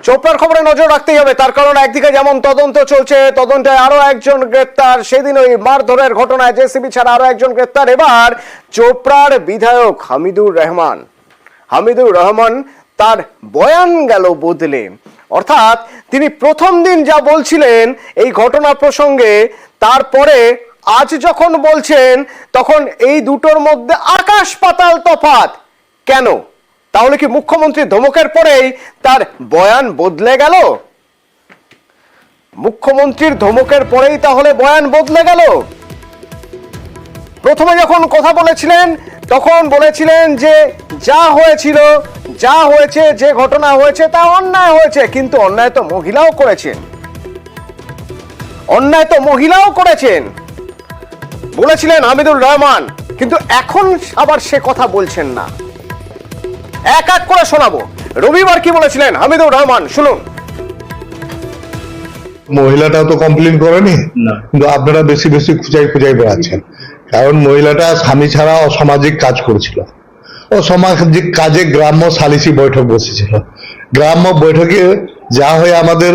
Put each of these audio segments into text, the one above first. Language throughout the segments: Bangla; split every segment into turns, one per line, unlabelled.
চোপড়ার খবরে নজর রাখতেই হবে, তার কারণ একদিকে যেমন তদন্ত চলছে, তদন্তে আরো একজন গ্রেপ্তার। সেদিন ওই মারধরের ঘটনায় জেসিবি ছাড়া আরো একজন গ্রেপ্তার। এবার চোপড়ার বিধায়ক হামিদুর রহমান তার বয়ান গেল বদলে। অর্থাৎ তিনি প্রথম দিন যা বলছিলেন এই ঘটনা প্রসঙ্গে, তারপরে আজ যখন বলছেন তখন এই দুটোর মধ্যে আকাশ পাতাল তফাৎ। কেন? তাহলে কি মুখ্যমন্ত্রী ধমকের পরেই তার বয়ান বদলে গেল? মুখ্যমন্ত্রীর ধমকের পরেই তাহলে বয়ান বদলে গেল? প্রথমে যখন কথা বলেছিলেন তখন বলেছিলেন যে যা হয়েছে, যে ঘটনা হয়েছে তা অন্যায় হয়েছে, কিন্তু অন্যায় তো মহিলাও করেছেন বলেছিলেন হামিদুর রহমান। কিন্তু এখন আবার সে কথা বলছেন না। এক এক করে শোনাবো রবিবার কি বলেছিলেন হামিদুর রহমান, শুনুন।
মহিলাটা তো কমপ্লেন করেনি, কিন্তু আপনারা বেশি খুঁজাই বেড়াচ্ছেন। কারণ মহিলাটা স্বামী ছাড়া অসামাজিক কাজ করেছিল। অসামাজিক কাজে গ্রাম্য সালিসি বৈঠক বসেছিল। গ্রাম্য বৈঠকে যা হয় আমাদের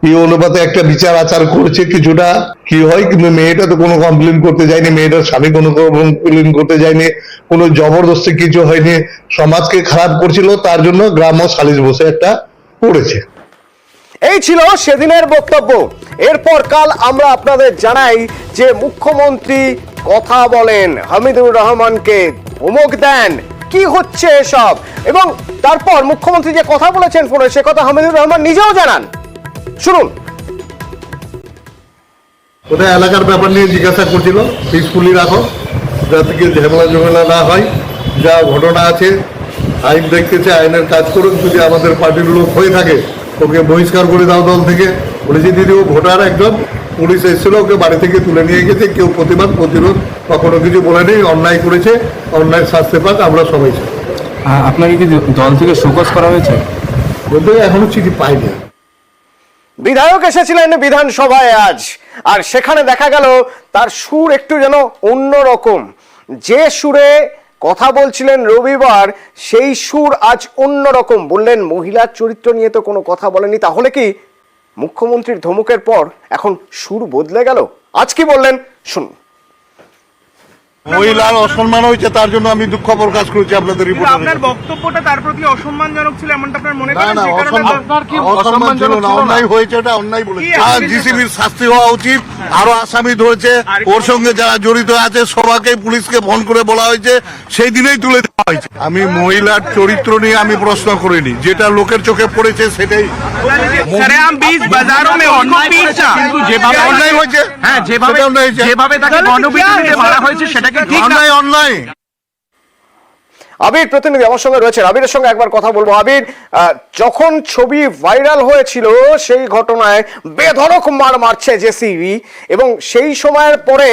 এই অনুপাতে একটা বিচার আচার করেছে, কিছুটা কি হয়, কিন্তু মেয়েটা তো কোনো কমপ্লেন করতে যায়নি, মেয়েটার স্বামী কোনো কমপ্লেন করতে যায়নি, কোনো জবরদস্তি কিছু হয়নি। সমাজকে খারাপ করছিল, তার জন্য গ্রাম্য সালিস বসে একটা করেছে।
এই ছিল সেদিনের বক্তব্য। এরপর কাল আমরা আপনাদের জানাই যে মুখ্যমন্ত্রী কথা বলেন, হামিদুর রহমানকে ধমক দেন, কি হচ্ছে এসব। এবং তারপর মুখ্যমন্ত্রী যে কথা বলেছেন ফোনে, সে কথা হামিদুর রহমান নিজেও জানান। শুনুন।
ওটা এলাকার ব্যাপার নিয়ে জিজ্ঞাসা করছিল, পিসফুলি রাখো, যাতে কি ঝামেলা না হয়। যা ঘটনা আছে আইন দেখতেছে, আইনের কাজ করুন। যদি আমাদের পার্টির লোক হয়ে থাকে ওকে বহিষ্কার করে দাও দল থেকে। বলেছি দিদি ও ভোটার একজন, পুলিশ এসেছিল, ওকে বাড়ি থেকে তুলে নিয়ে গেছে। কেউ প্রতিরোধ বা কোনো কিছু বলে নেই। অন্যায় করেছে, অন্যায় শাস্তি পাক, আমরা সবাই চাই।
আপনাকে কি দল থেকে শোকজ করা হয়েছে?
বলতে এখনো চিঠি পাইনি।
বিধায়ক এসেছিলেন বিধানসভায় আজ, আর সেখানে দেখা গেল তার সুর একটু যেন অন্যরকম। যে সুরে কথা বলছিলেন রবিবার, সেই সুর আজ অন্যরকম। বললেন মহিলার চরিত্র নিয়ে তো কোনো কথা বলেনি। তাহলে কি মুখ্যমন্ত্রীর ধমকের পর এখন সুর বদলে গেল? আজ কি বললেন শুনুন।
মহিলার অসম্মান হয়েছে, তার জন্য আমি দুঃখ প্রকাশ করেছি আপনাদের রিপোর্টে।
আপনার বক্তব্যটা তার প্রতি অসম্মানজনক ছিল এমনটা আপনার মনে করেন?
না, অসম্মান ছিল না, অন্যায় হয়েছে, এটা অন্যায় বলেছে। জিসিবির শাস্তি হওয়া উচিত। আরো আসামি ধরেছে, ওর সঙ্গে যারা জড়িত আছে সবাইকে পুলিশকে ফোন করে বলা হয়েছে, সেই দিনেই তুলে দেওয়া হয়েছে। আমি মহিলার চরিত্র নিয়ে আমি প্রশ্ন করিনি, যেটা লোকের চোখে পড়েছে সেটাই। অন্যায় হয়েছে,
হ্যাঁ, যেভাবে তাকে গণবিরোধীতে মারা হয়েছে সেটাকে
অন্যায়।
আবির প্রতিনিধি আমার সঙ্গে রয়েছে, আবিরের সঙ্গে একবার কথা বলবো। আবির, যখন ছবি ভাইরাল হয়েছিল সেই ঘটনায় বেধড়ক মারছে জেসিবি, এবং সেই সময়ের পরে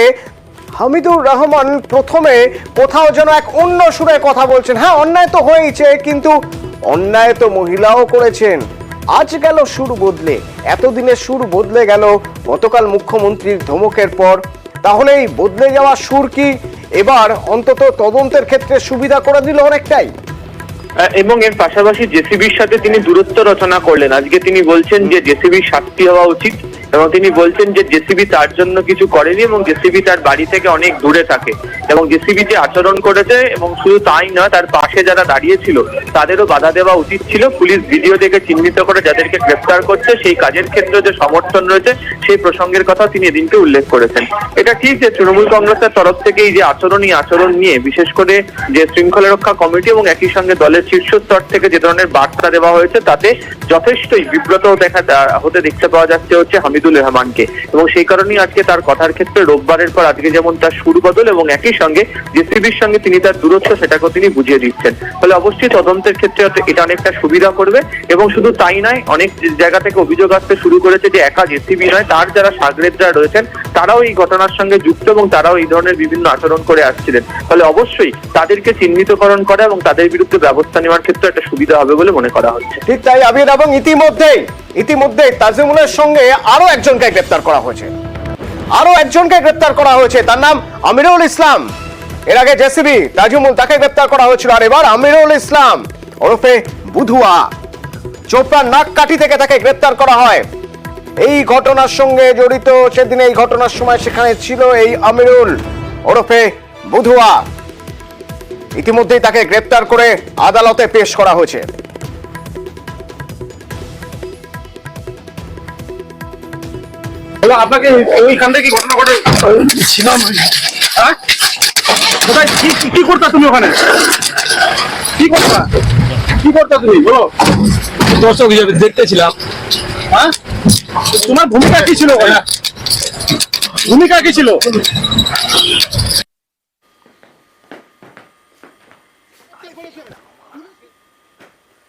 হামিদুর রহমান প্রথমে কোথাও যেন এক অন্য সুরে কথা বলছেন। হ্যাঁ, অন্যায় তো হয়েছে, কিন্তু অন্যায় তো মহিলাও করেছেন। আজ গেল সুর বদলে, এতদিনের সুর বদলে গেল গতকাল মুখ্যমন্ত্রীর ধমকের পর। তাহলে এই বদলে যাওয়া সুর কি এবার অন্তত তদন্তের ক্ষেত্রে সুবিধা করে দিল অনেকটাই?
এবং এর পাশাপাশি জেসিবির সাথে তিনি দূরত্ব রচনা করলেন। আজকে তিনি বলছেন যে জেসিবির শাস্তি হওয়া উচিত, এবং তিনি বলছেন যে জেসিবি তার জন্য কিছু করেনি, এবং জেসিবি তার বাড়ি থেকে অনেক দূরে থাকে, এবং জেসিবি যে আচরণ করেছে, এবং শুধু তাই নয়, তার পাশে যারা দাঁড়িয়েছিল তাদেরও বাধা দেওয়া উচিত ছিল। পুলিশ ভিডিও দেখে চিহ্নিত করে যাদেরকে গ্রেফতার করছে, সেই কাজের ক্ষেত্রে যে সমর্থন রয়েছে সেই প্রসঙ্গের কথা তিনি এদিনকে উল্লেখ করেছেন। এটা ঠিক যে তৃণমূল কংগ্রেসের তরফ থেকে এই যে আচরণ নিয়ে বিশেষ করে যে শৃঙ্খলা রক্ষা কমিটি এবং একই সঙ্গে দলের শীর্ষস্তর থেকে যে ধরনের বার্তা দেওয়া হয়েছে, তাতে যথেষ্টই বিব্রত হতে দেখতে পাওয়া যাচ্ছে হচ্ছে হামিদুর রহমানকে। এবং সেই কারণেই আজকে তার কথার ক্ষেত্রে রোববারের পর আজকে যেমন তার সুর বদল, এবং একই সঙ্গে জেসিবির সঙ্গে তিনি তার দূরত্ব সেটাকেও তিনি বুঝিয়ে দিচ্ছেন। ফলে অবশ্যই তদন্তের ক্ষেত্রে এটা অনেকটা সুবিধা করবে। এবং শুধু তাই নয়, অনেক জায়গা থেকে অভিযোগ আসতে শুরু করেছে যে একা জেসিবি নয়, তার যারা সাগরেদরা রয়েছেন তারাও এই ঘটনার সঙ্গে যুক্ত, এবং তারাও এই ধরনের বিভিন্ন আচরণ করে আসছিলেন। ফলে অবশ্যই তাদেরকে চিহ্নিতকরণ করা এবং তাদের বিরুদ্ধে ব্যবস্থা নেওয়ার ক্ষেত্রে একটা সুবিধা হবে বলে মনে করা হচ্ছে।
ঠিক তাই আবির, এবং ইতিমধ্যে তাজিমুলের সঙ্গে আরো একজনকে গ্রেপ্তার করা হয়েছে। তার নাম আমিরুল ইসলাম। এর আগে জেসিবি তাজিমুল, তাকে গ্রেপ্তার করা হয়েছিল, আর এবার আমিরুল ইসলাম ওরফে বুধুয়া। চোপড়ার নাককাঠি থেকে তাকে গ্রেপ্তার করা হয়। এই ঘটনার সঙ্গে জড়িত, সেদিন এই ঘটনার সময় সেখানে ছিল এই আমিরুল ওরফে বুধুয়া। ইতিমধ্যেই তাকে গ্রেপ্তার করে আদালতে পেশ করা হয়েছে।
আপনাকে ওইখান থেকে ঘটনা ঘটে ছিলাম, হ্যাঁ? কোথায় কি করতা তুমি ওখানে? কি করতা তুমি বলো?
দর্শক হিসেবে দেখতেছিলাম।
হ্যাঁ, তোমার ভূমিকা কি ছিল ওখানে? ভূমিকা কি ছিল?